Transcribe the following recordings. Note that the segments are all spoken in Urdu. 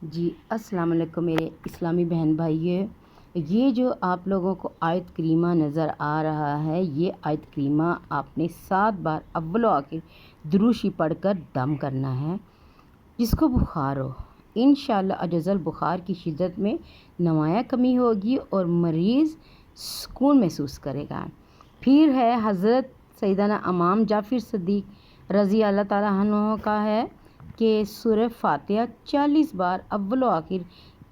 جی السلام علیکم میرے اسلامی بہن بھائیو، یہ جو آپ لوگوں کو آیت کریمہ نظر آ رہا ہے، یہ آیت کریمہ آپ نے 7 بار اول و آخر دروشی پڑھ کر دم کرنا ہے۔ جس کو بخار ہو انشاءاللہ اجزل بخار کی شدت میں نمایاں کمی ہوگی اور مریض سکون محسوس کرے گا۔ پھر ہے حضرت سیدنا امام جعفر صدیق رضی اللہ تعالیٰ عنہ کا ہے کہ سورہ فاتحہ 40 بار اول و آخر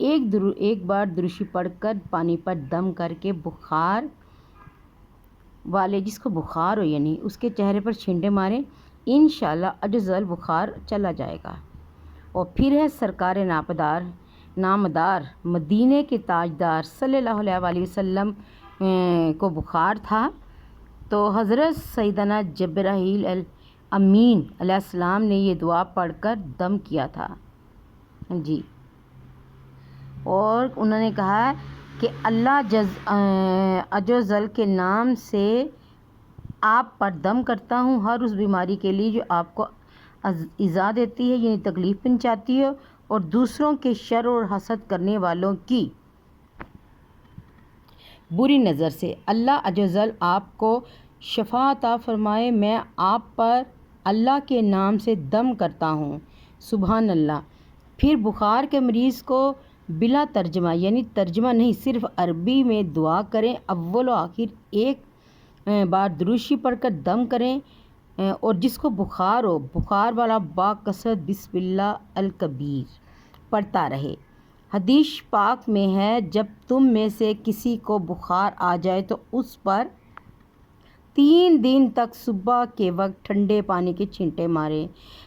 ایک بار دروشی پڑھ کر پانی پر دم کر کے بخار والے، جس کو بخار ہو یعنی اس کے چہرے پر چھینٹے ماریں، انشاءاللہ اجزل بخار چلا جائے گا۔ اور پھر ہے سرکار نامدار مدینے کے تاجدار صلی اللہ علیہ وسلم کو بخار تھا، تو حضرت سیدنا جبرائیل امین علیہ السلام نے یہ دعا پڑھ کر دم کیا تھا جی، اور انہوں نے کہا کہ اللہ عز و جل کے نام سے آپ پر دم کرتا ہوں ہر اس بیماری کے لیے جو آپ کو ایذا دیتی ہے یعنی تکلیف پہنچاتی ہے، اور دوسروں کے شر اور حسد کرنے والوں کی بری نظر سے اللہ عز و جل آپ کو شفا عطا فرمائے۔ میں آپ پر اللہ کے نام سے دم کرتا ہوں، سبحان اللہ۔ پھر بخار کے مریض کو بلا ترجمہ یعنی ترجمہ نہیں، صرف عربی میں دعا کریں، اول و آخر ایک بار دروشی پڑھ کر دم کریں، اور جس کو بخار ہو بخار والا با کثرت بسم اللہ الکبیر پڑھتا رہے۔ حدیث پاک میں ہے جب تم میں سے کسی کو بخار آ جائے تو اس پر 3 دن تک صبح کے وقت ٹھنڈے پانی کے چھینٹے ماریں۔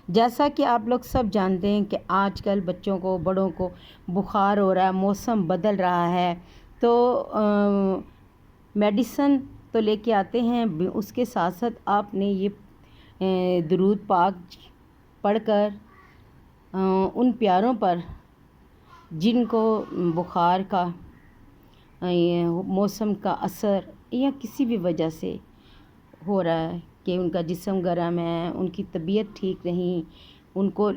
جیسا کہ آپ لوگ سب جانتے ہیں کہ آج کل بچوں کو بڑوں کو بخار ہو رہا ہے، موسم بدل رہا ہے، تو میڈیسن تو لے کے آتے ہیں، اس کے ساتھ ساتھ آپ نے یہ درود پاک پڑھ کر ان پیاروں پر جن کو بخار کا موسم کا اثر یا کسی بھی وجہ سے ہو رہا ہے کہ ان کا جسم گرم ہے، ان کی طبیعت ٹھیک نہیں، ان کو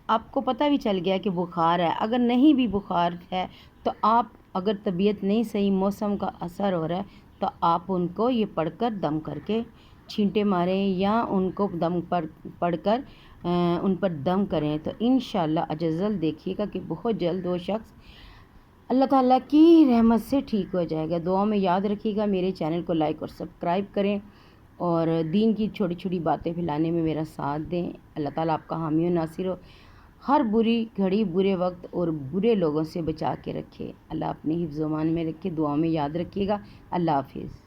آپ کو پتہ بھی چل گیا کہ بخار ہے، اگر نہیں بھی بخار ہے تو آپ اگر طبیعت نہیں صحیح، موسم کا اثر ہو رہا ہے، تو آپ ان کو یہ پڑھ کر دم کر کے چھینٹے ماریں یا ان کو دم پڑھ کر ان پر دم کریں، تو انشاءاللہ اجزل دیکھیے گا کہ بہت جلد وہ شخص اللہ تعالیٰ کی رحمت سے ٹھیک ہو جائے گا۔ دعاؤں میں یاد رکھیے گا، میرے چینل کو لائک اور سبسکرائب کریں اور دین کی چھوٹی چھوٹی باتیں پھیلانے میں میرا ساتھ دیں۔ اللہ تعالیٰ آپ کا حامی و ناصر ہو، ہر بری گھڑی، برے وقت اور برے لوگوں سے بچا کے رکھے۔ اللہ اپنے حفظ و امان میں رکھے، دعاؤں میں یاد رکھیے گا۔ اللہ حافظ۔